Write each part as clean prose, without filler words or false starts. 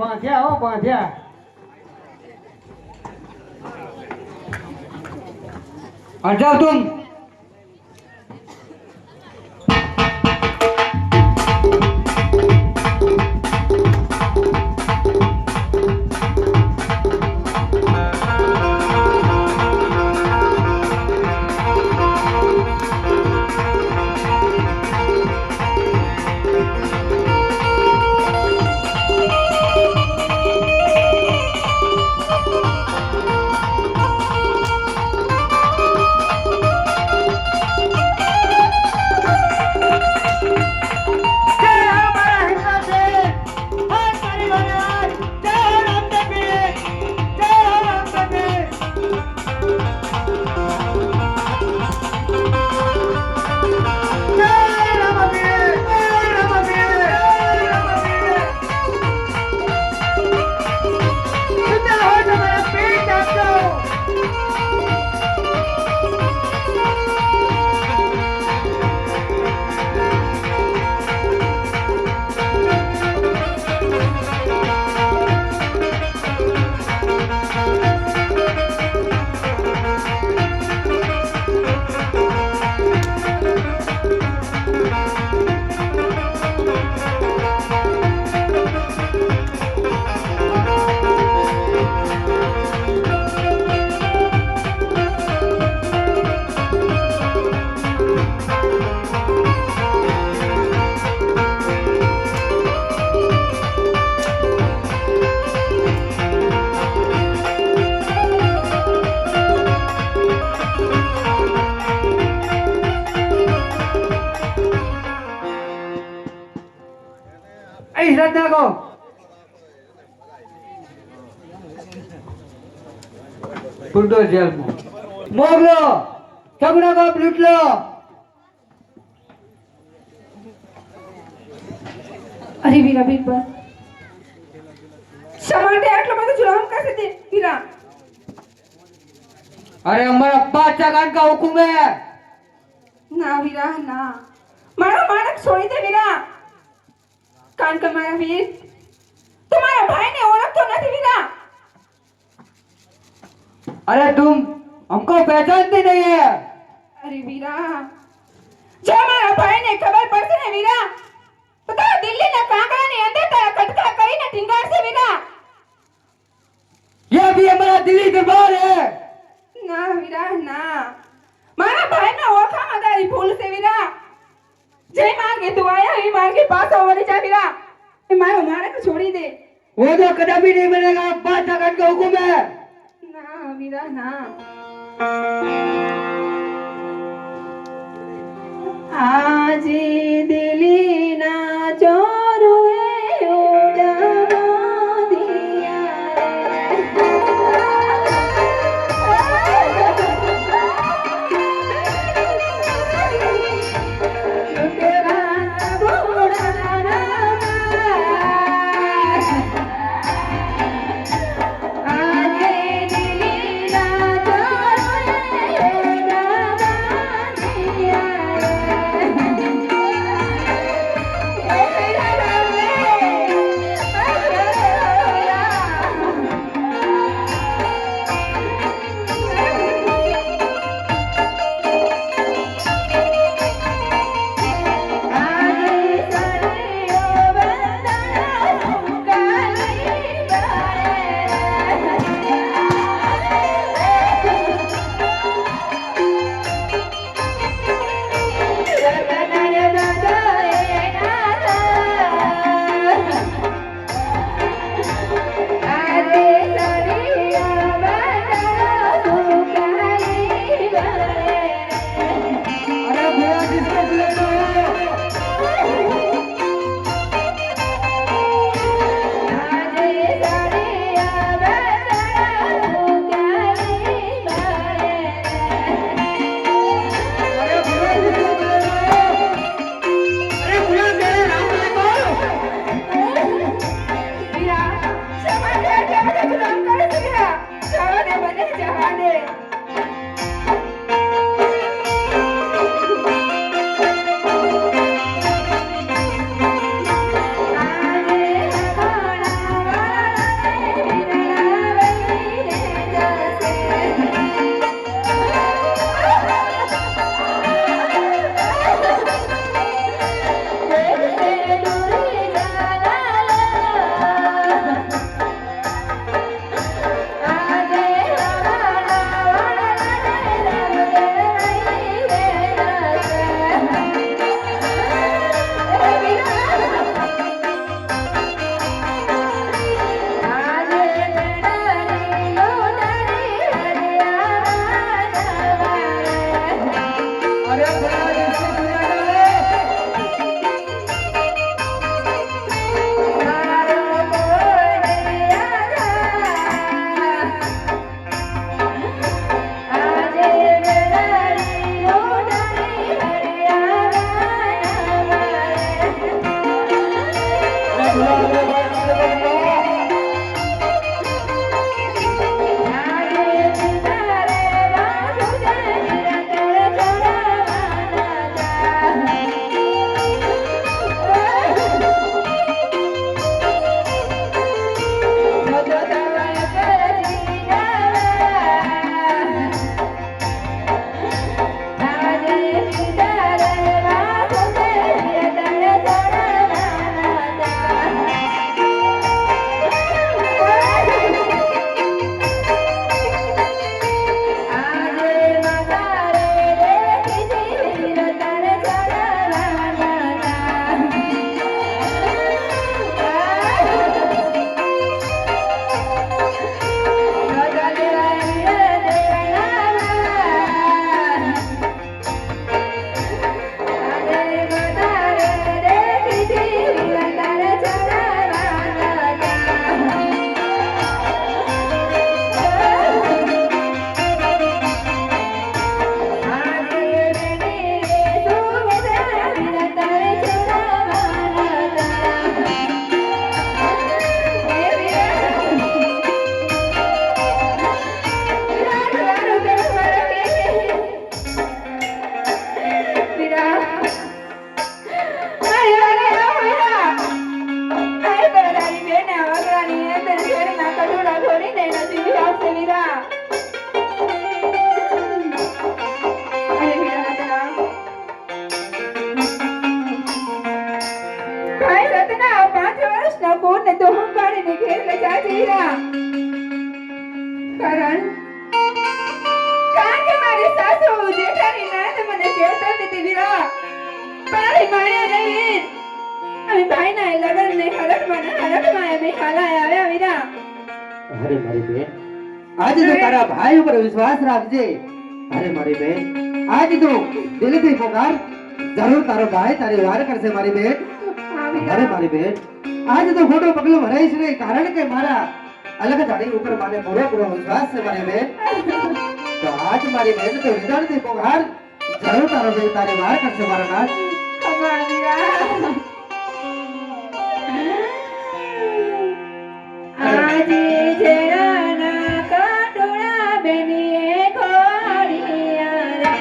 બાંધ્યા હો બાંધ્યા. હટાવ તું. હિરાજ નાખો. પૂરતો જેલમાં મોગલો સગડા બાપ લૂટલો. અરે વીરા બીરબલ શા માટે આટલો બધો જુલમ કરશે તે વીરા? अरे हमारा बादशाह खान का हुक्म है. ના વીરા ના, મારો માણસ છોડી દે વીરા. કારણ કે મારા વીર તમારા ભાઈને ઓળખતો નથી વીરા. अरे तुम हमको पहचानते नहीं है. અરે વીરા જો મારા ભાઈને ખબર પડશે ને વીરા તો તારા દિલ્હીના કાંકરાની અંદર તારા કટકા કરીને ટીંગાડશે વીરા. ये भी हमारा दिल्ली दरबार है. ના વીરા ના, મારા ભાઈના ઓળખામાં તારી ભૂલ છે વીરા. જે માર્ગે તું આયા એ માર્ગે પાછો વળી જા વીરા. એ મારો માણસ છોડી દે. वो तो कदापि नहीं बनेगा. बादशाह खान का हुक्म है. ના વીરા ના. આજે દિલ્હીના ચોરોએ ઉડાવા દિયા ભાઈને એનો જીવ આપશે વીરા અરે વીરા રત્ના ભાઈ રત્ના 5 વર્ષના કોને તો હંકારીને ઘેર લઈ જાય છે વીરા કારણ કે મારી સાસુ જેઠાણી નણંદ મને ચેતવતી હતી વીરા મારી માયા નહીં અમે ભાઈના લગન ને હરખમાં એમ હાલાય આવ્યા વીરા અરે મારી બેન આજે તો તારા ભાઈ ઉપર વિશ્વાસ રાખજે અરે મારી બેન આજે તો દિલથી પોકાર જરૂર તારો ભાઈ તારી વાર કરશે મારી બેન અરે મારી બેન આજે તો ખોટો પગલો ભરાઈશ નહીં કારણ કે મારા અલગ ધાડી ઉપર મને પૂરો વિશ્વાસ છે મારી બેન તો આજ મારી બેન તો હૃદયથી પોકાર જરૂર તારો ભાઈ તારી વાર કરશે મારા નાથ આજે જરા કાટોળા બેનીએ ખોડિયા રે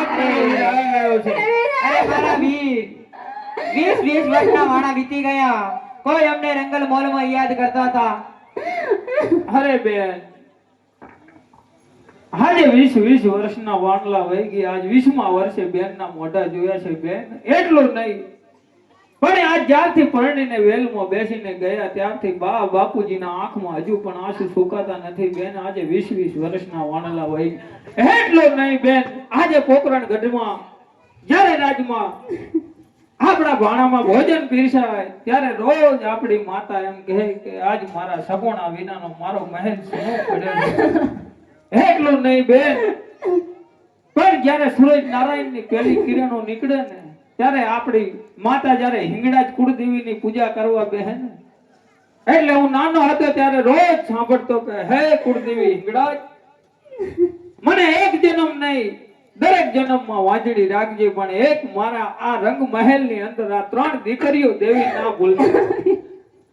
અરે મારા વીર 20 વર્ષના વાણા વીતી ગયા કોઈ અમને રંગલ મોલમાં યાદ કરતા હતા. અરે બેન આજે 20 વર્ષના વાણલા વહી ગયા. આજ 20મા વર્ષે બેનના મોઢા જોયા છે બેન. એટલું નહીં પણ આજ જ્યારથી પરણીને વેલમાં બેસીને ગયા ત્યારથી બા બાપુજીના આંખમાં હજુ પણ આંસુ સુકાતા નથી બેન. આજે 20 વર્ષના વાણલા વહી ગયા. એટલું નહીં બેન આજે પોકરણ ગઢમાં જ્યારે રાજમાં આપણા ભાણામાં ભોજન પીરસાય ત્યારે રોજ આપણી માતા એમ કહે કે આજ મારા સગુણા વિનાનો મારો મહેલ સૂનો પડ્યો છે. એટલું નહીં બેન પણ જ્યારે સૂરજ નારાયણની પહેલી કિરણો નીકળે ને ત્યારે આપણી માતા જ્યારે હિંગળાજ કુળદેવીની પૂજા કરવા બેહે ને એટલે હું નાનો હતો ત્યારે રોજ સાંભળતો કે હે કુળદેવી હિંગળાજ મને એક જન્મ નહીં દરેક જન્મમાં વાંજળી રાખજે પણ એક મારા આ રંગ મહેલની અંદર આ 3 દીકરીઓ દેવી ના ભૂલતી.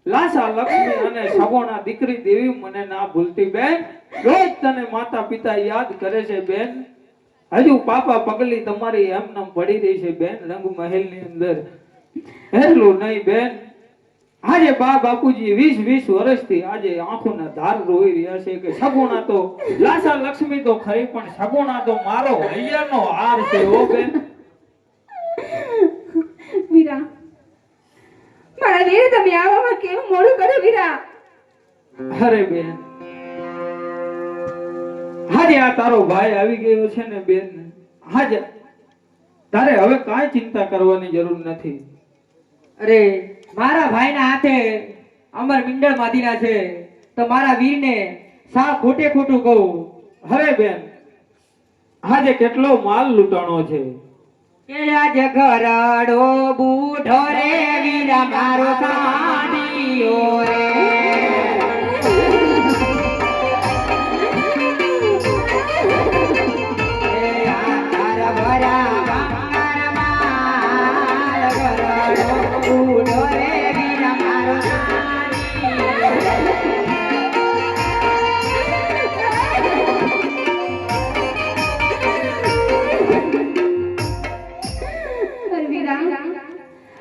લાસા લક્ષ્મી અને સગોણા દીકરી દેવી મને ના ભૂલતી બેન. રોજ તને માતા પિતા યાદ કરે છે બેન. હજુ પાપા પગલી તમારી એમનેમ પડી રહી છે બેન રંગ મહેલની અંદર. એટલું નહીં બેન આજે બા બાપુજી 20 વર્ષથી આજે આંખોના ધાર રોઈ રહ્યા છે કે સગુણા તો લાસા લક્ષ્મી તો ખરી પણ સગુણા તો મારો હૈયાનો હાર છે ઓ બેન. વીરા મારા વીર તમે આવવામાં કેમ મોડું કર્યું વીરા? અરે બેન આજે આ તારો ભાઈ આવી ગયો છે ને બેન. આજે તારે હવે કાંઈ ચિંતા કરવાની જરૂર નથી. અરે મારા ભાઈના હાથે અમર મિંડળ માદીના છે તો મારા વીરને સા ખોટે ખોટું કહું. અરે બેન આજે કેટલો માલ લૂંટાણો છે. કે આજ ઘરડો બૂઢો રે વીરા મારો સાડીઓ રે.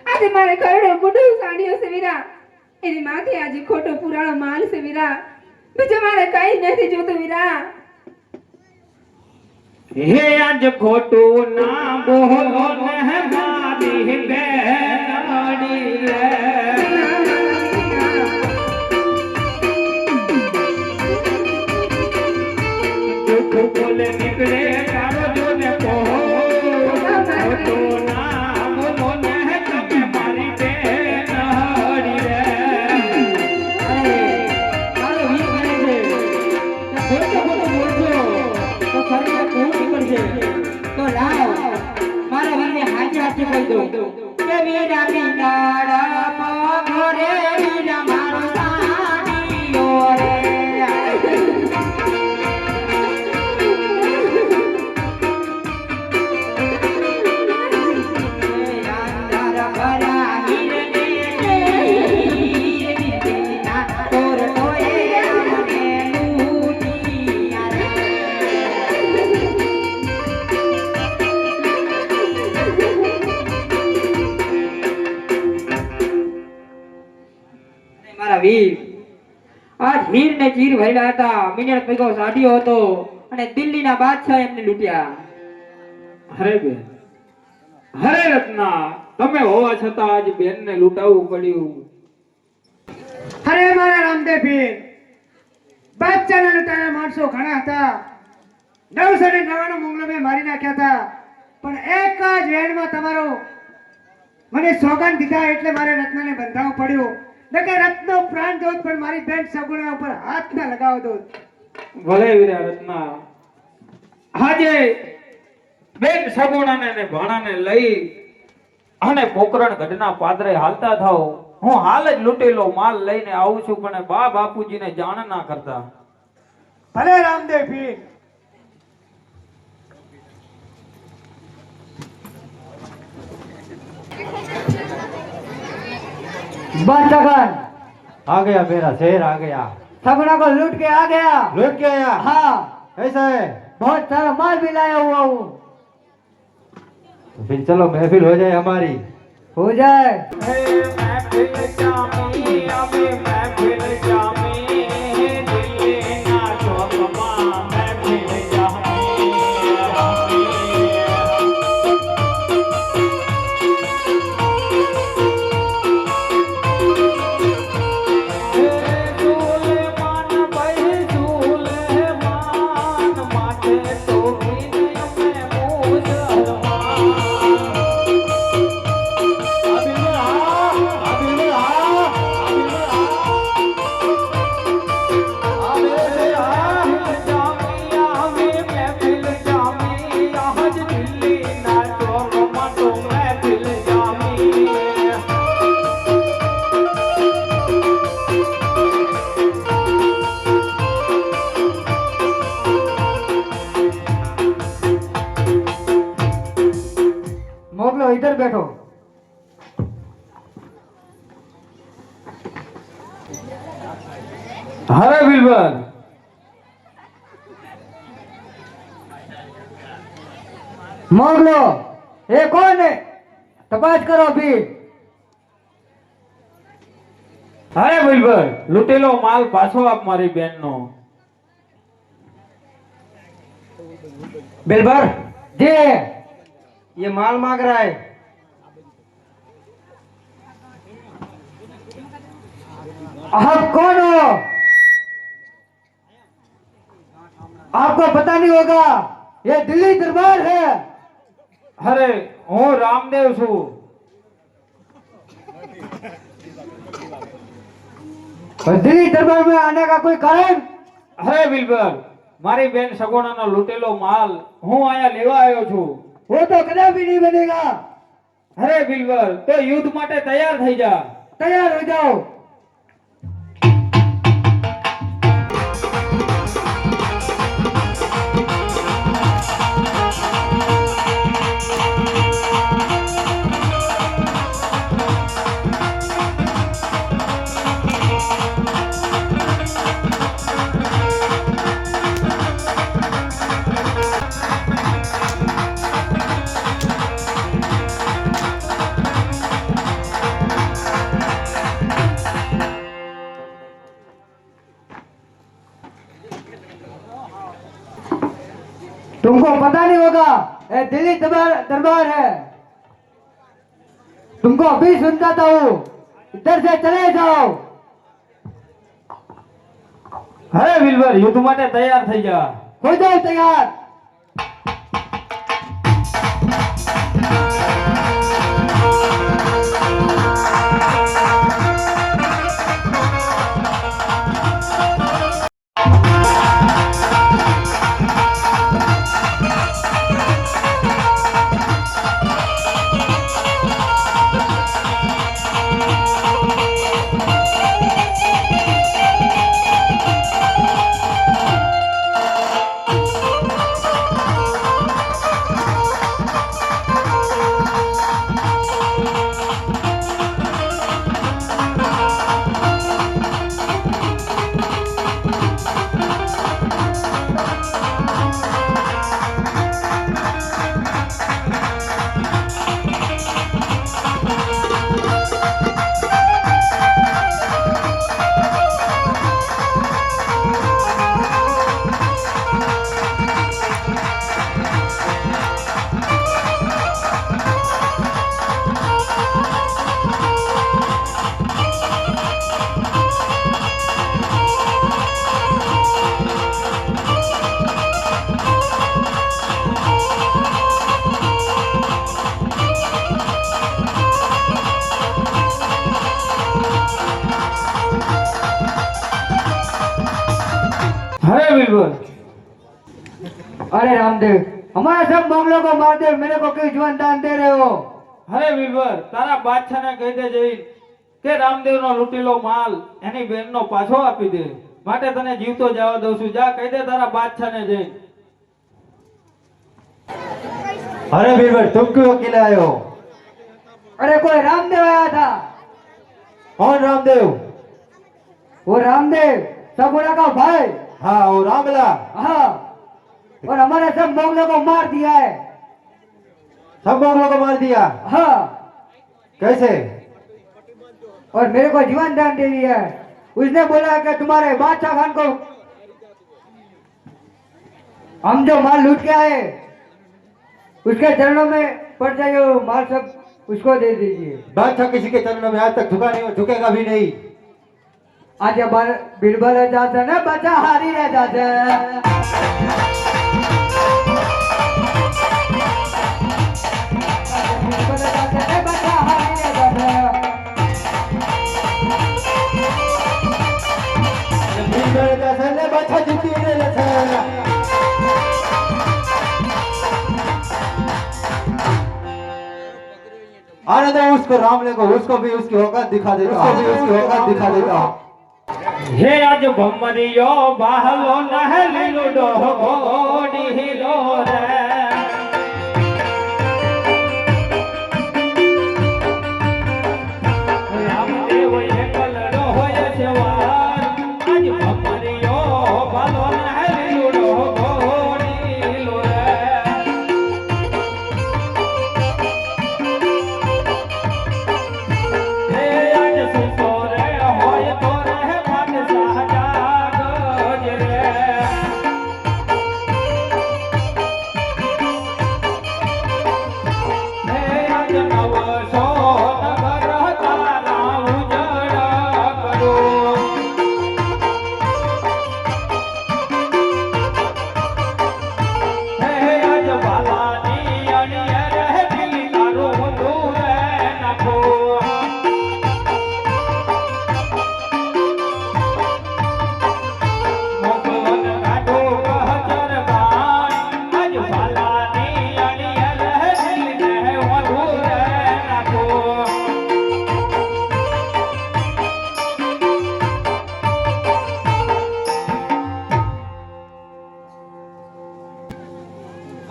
આજે મારે કરડો બુડો સાડીઓ છે વીરા. એની માથે આજે ખોટો પુરાણો માલ છે વીરા. બીજું મારે કઈ નથી જોતું વીરા. હે આજ ખોટું ના બોલો ને મારી બેનડી રે. દુઃખ બોલે નીકળે કાળો જો ને કહો ખોટું ના બોલો ને તમે મારી બેનડી રે. મારો વીર કહે છે કે ખોટું ખોટું બોલજો તો ફરી કોણ નીકળશે. તો લાવ મારા વીરને હાજે હાજે કહી દઉં કે વીરા પિંગારા પગો રે વીરા મારો સાડીઓ રે. મારા વીર આજ હીર ને ચીર ભરેલા હતા. મિનળ પૈગો સાડીઓ હતો અને દિલ્હીના બાદશાહ એમને લૂંટ્યા. અરે બેન અરે રત્ના તમે હોવા છતાં આજ બેનને લૂંટાવવું પડ્યું. અરે મારા રામદેવ પીર બાદશાહના લૂંટાયેલા માણસો ઘણા હતા. 999 મુગલો મેં મારી નાખ્યા હતા પણ એક જ વેણમાં તમારો મને સોગંદ દીધા એટલે મારે રત્નને બંધાવવું પડ્યું. નકે રત્નો પ્રાણ દોત પણ મારી બેન સગુણા ઉપર હાથ ના લગાવો દોત. ભલે વીરા રત્ના આજે બેન સગુણાને ને ભાણાને લઈ અને પોકરણ ગઢના પાદરે હાલતા થાઓ. હું હાલ જ લૂંટેલો માલ લઈને આવું છું પણ બા બાપુજીને જાણ ના કરતા. ભલે રામદેવ પીર. बादशाहगण आ गया मेरा शेर आ गया। सगुना को लूट के आ गया। लूट के आया? हाँ ऐसा है? बहुत सारा माल भी लाया हुआ हूँ। तो फिर चलो महफिल हो जाए हमारी। हो जाए। महफिल जामी अबे महफिल जामी दिल्ली ना चौकमा महफिल जामी सुलेमान भाई सुलेमान माथे टोपी में मुसलमान मोगलो इधर बैठो। हरे बिलबर मोगलो ये कौन है? तपास करो अभी। હરે બિલબર લૂટેલો માલ પાછો આપ મારી બેનનો बिलबर जी ये माल मांग रहा है। आप कौन हो? आपको पता नहीं होगा ये दिल्ली दरबार है। અરે હું રામદેવ છું और दिल्ली दरबार में आने का कोई कारण? અરે બિલબર મારી બેન સગુણાનો લૂટેલો માલ હું અહીંયા લેવા આવ્યો છું वो तो कदापि नहीं बनेगा। અરે બિલબર તો યુદ્ધ માટે તૈયાર થઈ જા तैयार हो जाओ। तुमको पता नहीं होगा ये दिल्ली दरबार है। तुमको अभी सुनता हूँ, इधर से चले जाओ। અરે બિલબર યુદ્ધ માટે તૈયાર થઈ જા हो जाओ तैयार। અરે બિલબર अरे रामदेव हमारे सब मामलों को मार दे, मेरे को क्यों जीवन दान दे रहे हो? અરે બિલબર તારા બાદશાહને કહી દે જઈ કે રામદેવનો લૂટેલો માલ એની બેનનો પાછો આપી દે માટે તને જીવતો જવા દઉં છું જા કહી દે તારા બાદશાહને જઈ अरे बीरबल तुम क्यों अकेले आए हो? अरे कोई रामदेव आया था। कौन रामदेव? वो रामदेव सगुना का भाई। हाँ वो रामला। हाँ और हमारे सब मोगलों को मार दिया है। सब मुगलों को मार दिया। हाँ, कैसे? और मेरे को जीवन दान दे दिया है। उसने बोला कि तुम्हारे बादशाह खान को हम जो माल लूट के आए उसके चरणों में पड़ जाइए, वो माल सब उसको दे दीजिए। बादशाह किसी के चरणों में आज तक झुका नहीं और झुकेगा भी नहीं। आज हमारे बीरबल रह जाते ना, बच्चा हारी रह जाते। बीरबल रह जाते ना, बच्चा हारी रह जाते। बीरबल जैसे ने बादशाह जीती नहीं लेते। आने दो उसको, रामले को, उसको भी उसकी औकात दिखा देता, उसको भी उसकी औकात दिखा देता। હે આજ ભમરીયો બહાલો નહેલી લૂડો ઘોડી હિલો રે રામદેવ એકલડો હોય છે વાર આજ ભમરીયો બહાલો નહેલી લૂડો ઘોડી હિલો રે હે આજ સુતો રે હોય તો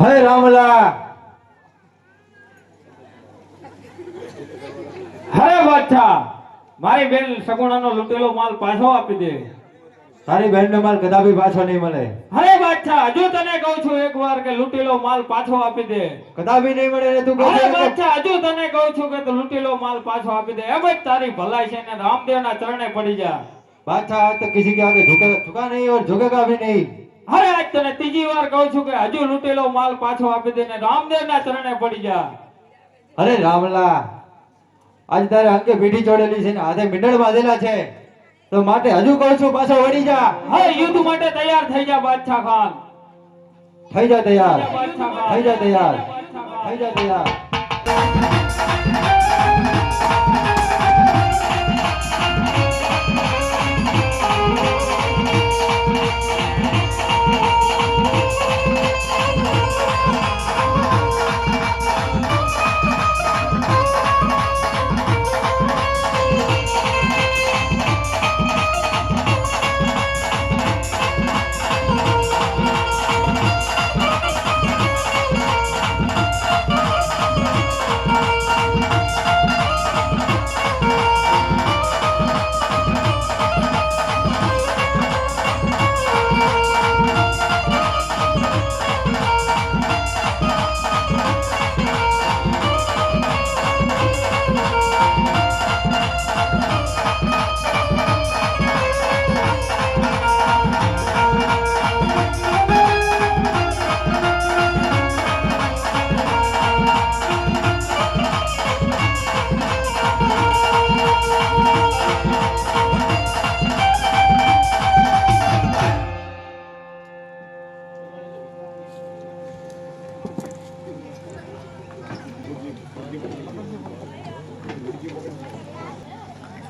હે રામલા, હરે બાદશાહ મારી બેન સગુણાનો લૂંટેલો માલ પાછો આપી દે। તારી બહેનનો માલ કદાપી પાછો નહીં મળે। હરે બાદશાહ હજુ તને કહું છું એકવાર કે લૂંટેલો માલ પાછો આપી દે। કદાપી નહીં મળે ને તું કહે હરે છે કે બાદશાહ હજુ તને કહું છું કે તું લૂંટેલો માલ પાછો આપી દે। એમ જ તારી ભલાઈ છે ને રામદેવના ચરણે પડી જા। बादशाह आज तक किसी के आगे झुका नहीं और झुकेगा भी नहीं। હરે આજ તને ત્રીજી વાર કહું છું કે હજુ લૂંટેલો માલ પાછો આપી દે ને રામદેવના ચરણે પડી જા। અરે રામલા, આજ તારે અંગે પીઠી ચોડેલી છે ને હાથે મીંડળ બાંધેલા છે, તો માટે હજુ કહું છું પાછો વળી જા। હવે યુદ્ધ માટે તૈયાર થઈ જા બાદશાહ ખાન। થઈ જા તૈયાર, બાદશાહ ખાન। થઈ જા તૈયાર, થઈ જા તૈયાર।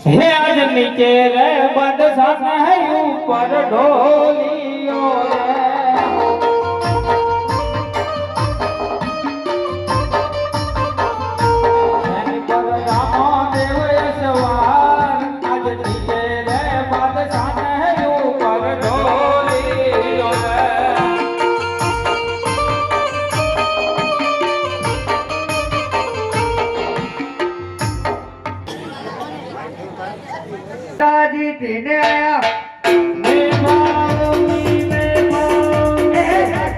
હે આજ નીચે રે બાદશાહ હે ઉપર ઢોલિયો રે એની પર રામદેવ યશવાર આજ નીચે રે બાદશાહ હે ઉપર ઢોલિયો રે दादी पीने आया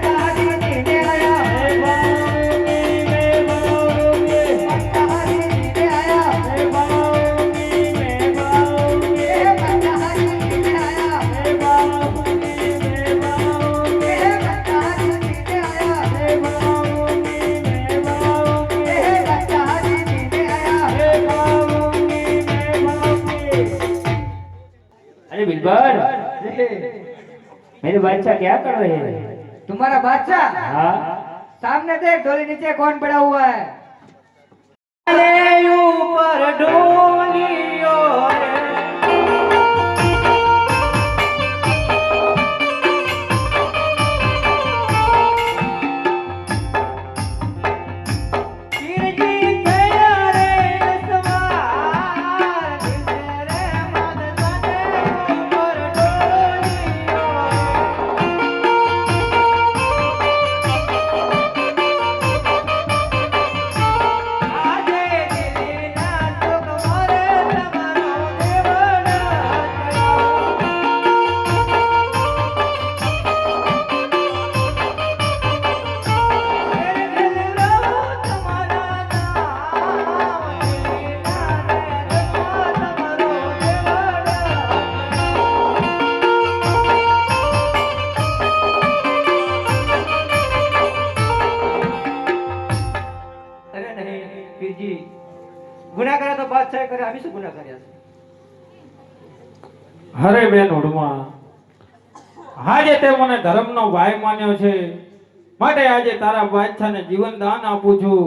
दादी पीने आया अरे बिल्बर मेरे बादशाह क्या कर रहे हैं? तुम्हारा बादशाह हाँ सामने देख, डोली नीचे कौन पड़ा हुआ है? ऊपर डोलियो ગુના કર્યા તો બાદશાહ કરે, અમે શું ગુના કર્યા છે? હરે બેન ઉડમાં આજે તે મને ધર્મનો ભાઈ માન્યો છે, માટે આજે તારા બાદશાહને જીવન દાન આપું છું.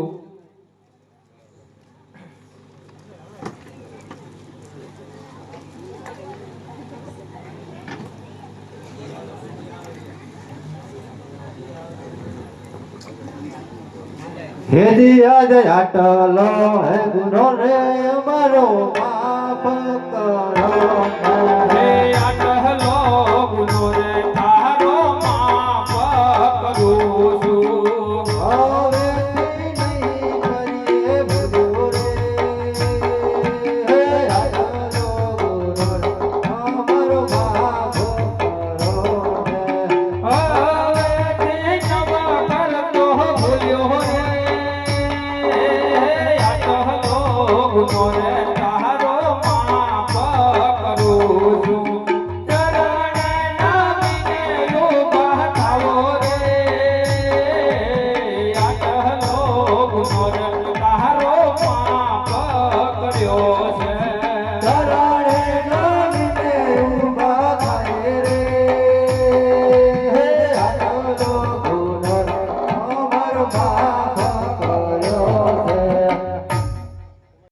હે દિયા દે આટલો હે ગુનો રે મારો માફ કરો. હે આટલો ગુનો રે તારો માફ કરું છું. હવેથી નહીં કરીએ બધું રે. હે આટલો ગુનો રે મારો માફ કરો રે. હવેથી નવા કરતો ભૂલ્યો રે. આટલો ગુનો રે